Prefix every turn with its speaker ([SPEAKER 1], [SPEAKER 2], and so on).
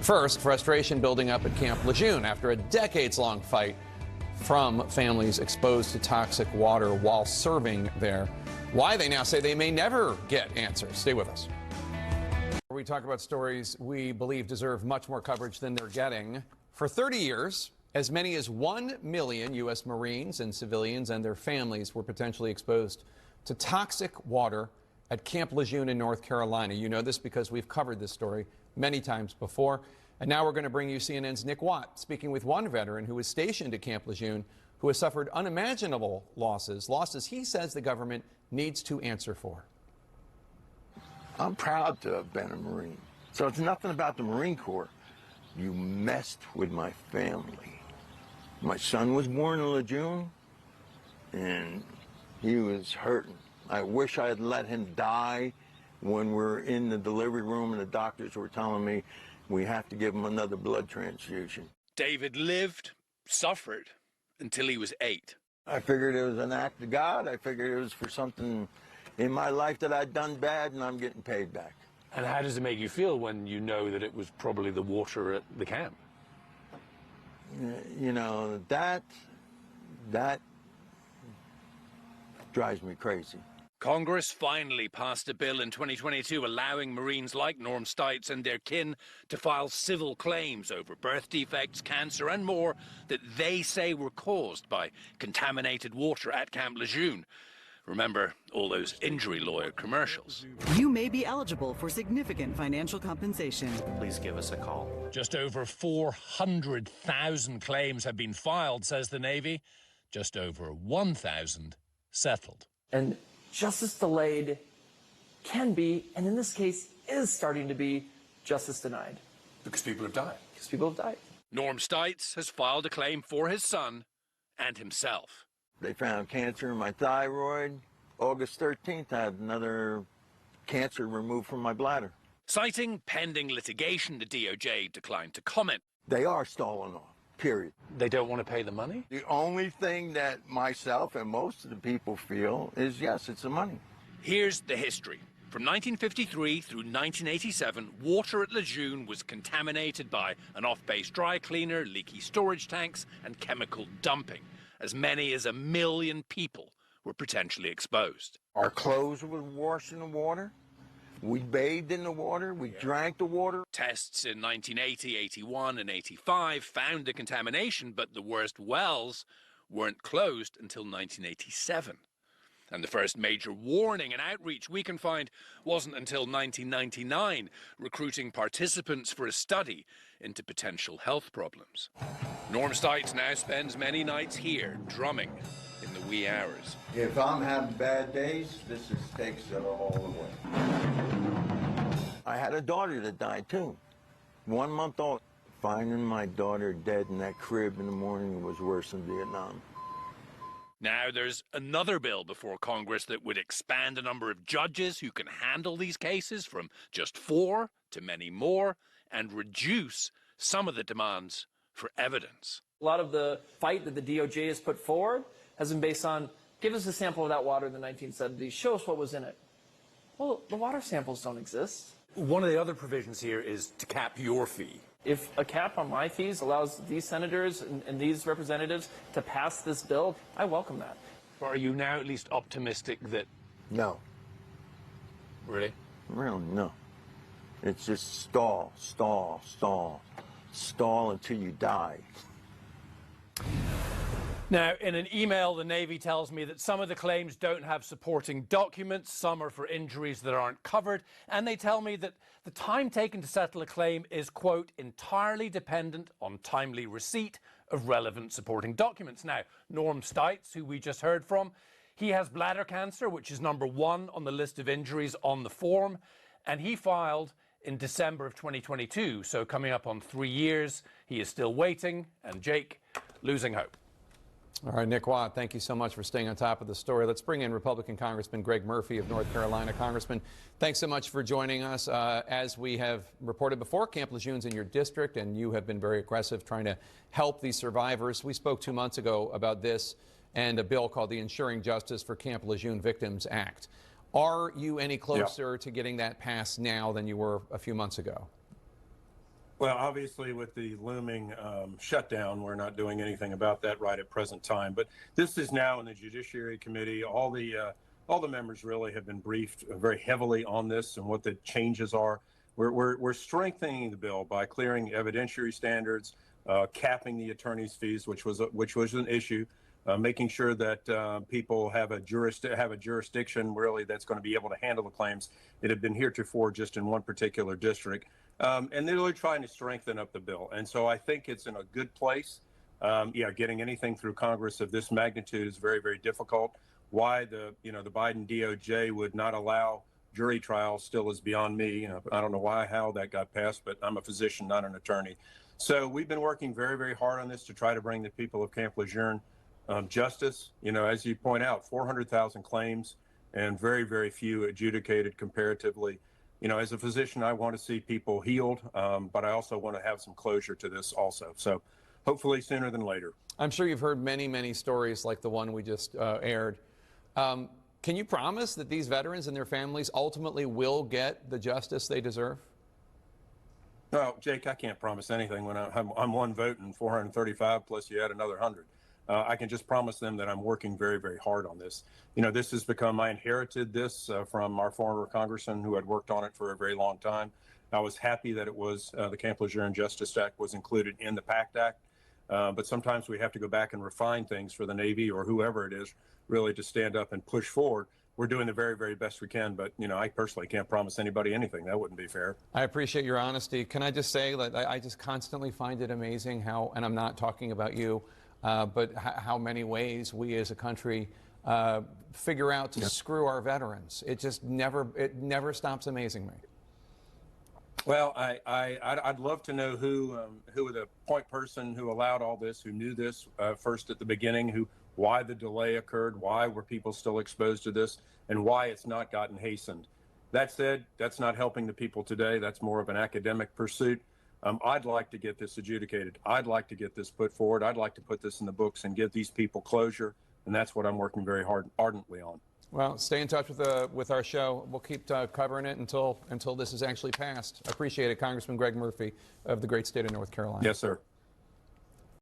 [SPEAKER 1] First, frustration building up at Camp Lejeune after a decades-long fight from families exposed to toxic water while serving there. Why they now say they may never get answers. Stay with us. We talk about stories we believe deserve much more coverage than they're getting. For 30 years, as many as 1 million U.S. Marines and civilians and their families were potentially exposed to toxic water at Camp Lejeune in North Carolina. You know this because we've covered this story many times before. And now we're going to bring you CNN's Nick Watt, speaking with one veteran who was stationed at Camp Lejeune, who has suffered unimaginable losses he says the government needs to answer for.
[SPEAKER 2] I'm proud to have been a Marine. So it's nothing about the Marine Corps. You messed with my family. My son was born in Lejeune, and he was hurting. I wish I had let him die when we're in the delivery room and the doctors were telling me we have to give him another blood transfusion.
[SPEAKER 3] David lived, suffered, until he was 8.
[SPEAKER 2] I figured it was an act of God. I figured it was for something in my life that I'd done bad, and I'm getting paid back.
[SPEAKER 4] And how does it make you feel when you know that it was probably the water at the camp?
[SPEAKER 2] You know, that drives me crazy.
[SPEAKER 3] Congress finally passed a bill in 2022 allowing Marines like Norm Stites and their kin to file civil claims over birth defects, cancer and more that they say were caused by contaminated water at Camp Lejeune. Remember all those injury lawyer commercials.
[SPEAKER 5] You may be eligible for significant financial compensation.
[SPEAKER 6] Please give us a call.
[SPEAKER 4] Just over 400,000 claims have been filed, says the Navy. Just over 1,000 settled.
[SPEAKER 7] And justice delayed can be, and in this case is starting to be, justice denied.
[SPEAKER 6] Because people have died.
[SPEAKER 7] Because people have died.
[SPEAKER 3] Norm Stites has filed a claim for his son and himself.
[SPEAKER 2] They found cancer in my thyroid. August 13th, I had another cancer removed from my bladder.
[SPEAKER 3] Citing pending litigation, the DOJ declined to comment.
[SPEAKER 2] They are stalling off, period.
[SPEAKER 4] They don't want to pay the money?
[SPEAKER 2] The only thing that myself and most of the people feel is, yes, it's the money.
[SPEAKER 3] Here's the history. From 1953 through 1987, water at Lejeune was contaminated by an off-base dry cleaner, leaky storage tanks, and chemical dumping. As many as 1 million people were potentially exposed.
[SPEAKER 2] Our clothes were washed in the water. We bathed in the water. We drank the water.
[SPEAKER 3] Tests in 1980, 81, and 85 found the contamination, but the worst wells weren't closed until 1987. And the first major warning and outreach we can find wasn't until 1999, recruiting participants for a study into potential health problems. Norm Stites now spends many nights here, drumming in the wee hours.
[SPEAKER 2] If I'm having bad days, this just takes it all away. I had a daughter that died too, 1 month old. Finding my daughter dead in that crib in the morning was worse than Vietnam.
[SPEAKER 3] Now there's another bill before Congress that would expand the number of judges who can handle these cases from just 4 to many more and reduce some of the demands for evidence.
[SPEAKER 7] A lot of the fight that the DOJ has put forward has been based on, give us a sample of that water in the 1970s, show us what was in it. Well, the water samples don't exist.
[SPEAKER 4] One of the other provisions here is to cap your fee.
[SPEAKER 7] If a cap on my fees allows these senators and these representatives to pass this bill, I welcome that.
[SPEAKER 4] Are you now at least optimistic that...
[SPEAKER 2] No.
[SPEAKER 4] Really?
[SPEAKER 2] Really, no. It's just stall, stall, stall. Stall until you die.
[SPEAKER 4] Now, in an email, the Navy tells me that some of the claims don't have supporting documents, some are for injuries that aren't covered, and they tell me that the time taken to settle a claim is, quote, entirely dependent on timely receipt of relevant supporting documents. Now, Norm Stites, who we just heard from, he has bladder cancer, which is number 1 on the list of injuries on the form, and he filed in December of 2022, so coming up on 3 years. He is still waiting, and Jake, losing hope.
[SPEAKER 1] All right, Nick Watt, thank you so much for staying on top of the story. Let's bring in Republican Congressman Greg Murphy of North Carolina. Congressman, thanks so much for joining us. As we have reported before, Camp Lejeune's in your district, and you have been very aggressive trying to help these survivors. We spoke 2 months ago about this and a bill called the Ensuring Justice for Camp Lejeune Victims Act. Are you any closer to getting that passed now than you were a few months ago?
[SPEAKER 8] Well, obviously, with the looming shutdown, we're not doing anything about that right at present time. But this is now in the Judiciary Committee. All the members really have been briefed very heavily on this and what the changes are. We're strengthening the bill by clearing evidentiary standards, capping the attorney's fees, which was an issue, making sure that people have a jurisdiction really that's going to be able to handle the claims that have been heretofore just in one particular district. And they're really trying to strengthen up the bill. And so I think it's in a good place. Yeah, getting anything through Congress of this magnitude is very, very difficult. Why the Biden DOJ would not allow jury trials still is beyond me. I don't know how that got passed, but I'm a physician, not an attorney. So we've been working very, very hard on this to try to bring the people of Camp Lejeune justice. As you point out, 400,000 claims and very, very few adjudicated comparatively. As a physician, I want to see people healed, but I also want to have some closure to this also. So hopefully sooner than later.
[SPEAKER 1] I'm sure you've heard many, many stories like the one we just aired. Can you promise that these veterans and their families ultimately will get the justice they deserve?
[SPEAKER 8] No, Jake, I can't promise anything when I'm one vote and 435 plus you add another 100. I can just promise them that I'm working very, very hard on this. This has become, I inherited this from our former congressman who had worked on it for a very long time. I was happy that it was the Camp Lejeune Justice Act was included in the PACT Act. But sometimes we have to go back and refine things for the Navy or whoever it is really to stand up and push forward. We're doing the very, very best we can, but I personally can't promise anybody anything. That wouldn't be fair.
[SPEAKER 1] I appreciate your honesty. Can I just say that I just constantly find it amazing how, and I'm not talking about you, but how many ways we as a country figure out to screw our veterans. It never stops amazing me.
[SPEAKER 8] Well, I'd love to know who the point person who allowed all this, who knew this first at the beginning, why the delay occurred, why were people still exposed to this, and why it's not gotten hastened. That said, that's not helping the people today. That's more of an academic pursuit. I'd like to get this adjudicated. I'd like to get this put forward. I'd like to put this in the books and give these people closure, and that's what I'm working very ardently on.
[SPEAKER 1] Well, stay in touch with our show. We'll keep covering it until this is actually passed. I appreciate it, Congressman Greg Murphy of the great state of North Carolina.
[SPEAKER 8] Yes, sir.